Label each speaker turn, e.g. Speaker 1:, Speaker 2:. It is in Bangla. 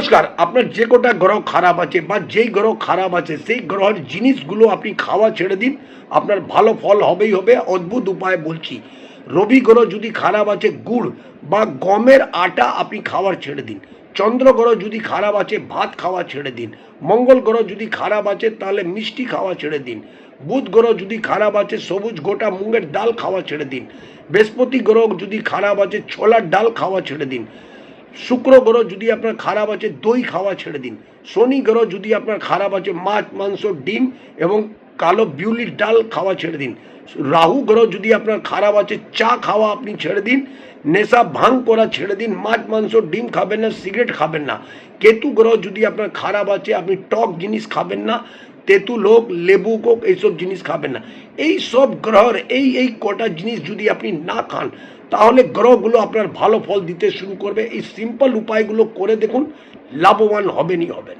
Speaker 1: নমস্কার। আপনার যে কটা গ্রহ খারাপ আছে বা যেই গ্রহ খারাপ আছে সেই গ্রহের জিনিসগুলো আপনি খাওয়া ছেড়ে দিন, আপনার ভালো ফল হবেই হবে। অদ্ভুত উপায় বলছি। রবি গ্রহ যদি খারাপ আছে, গুড় বা গমের আটা আপনি খাওয়ার ছেড়ে দিন। চন্দ্র গ্রহ যদি খারাপ আছে, ভাত খাওয়া ছেড়ে দিন। মঙ্গল গ্রহ যদি খারাপ আছে তাহলে মিষ্টি খাওয়া ছেড়ে দিন। বুধ গ্রহ যদি খারাপ আছে, সবুজ গোটা মুগের ডাল খাওয়া ছেড়ে দিন। বৃহস্পতি গ্রহ যদি খারাপ আছে, ছোলার ডাল খাওয়া ছেড়ে দিন। শুক্র গ্রহ যদি আপনার খারাপ আছে, দই খাওয়া ছেড়ে দিন। শনি গ্রহ যদি আপনার খারাপ আছে, মাছ মাংস ডিম এবং কালো বিউলির ডাল খাওয়া ছেড়ে দিন। রাহু গ্রহ যদি আপনার খারাপ আছে, চা খাওয়া আপনি ছেড়ে দিন। নেশা ভাঙ করা ছেড়ে দিন। মাছ মাংস ডিম খাবেন না, সিগারেট খাবেন না। কেতু গ্রহ যদি আপনার খারাপ আছে, আপনি টক জিনিস খাবেন না। তেঁতুল হোক, লেবু হোক, এইসব জিনিস খাবেন না। এই সব গ্রহের এই কটা জিনিস যদি আপনি না খান, তাহলে গ্রহগুলো আপনার ভালো ফল দিতে শুরু করবে। এই সিম্পল উপায়গুলো করে দেখুন, লাভবান হবেনই হবেন।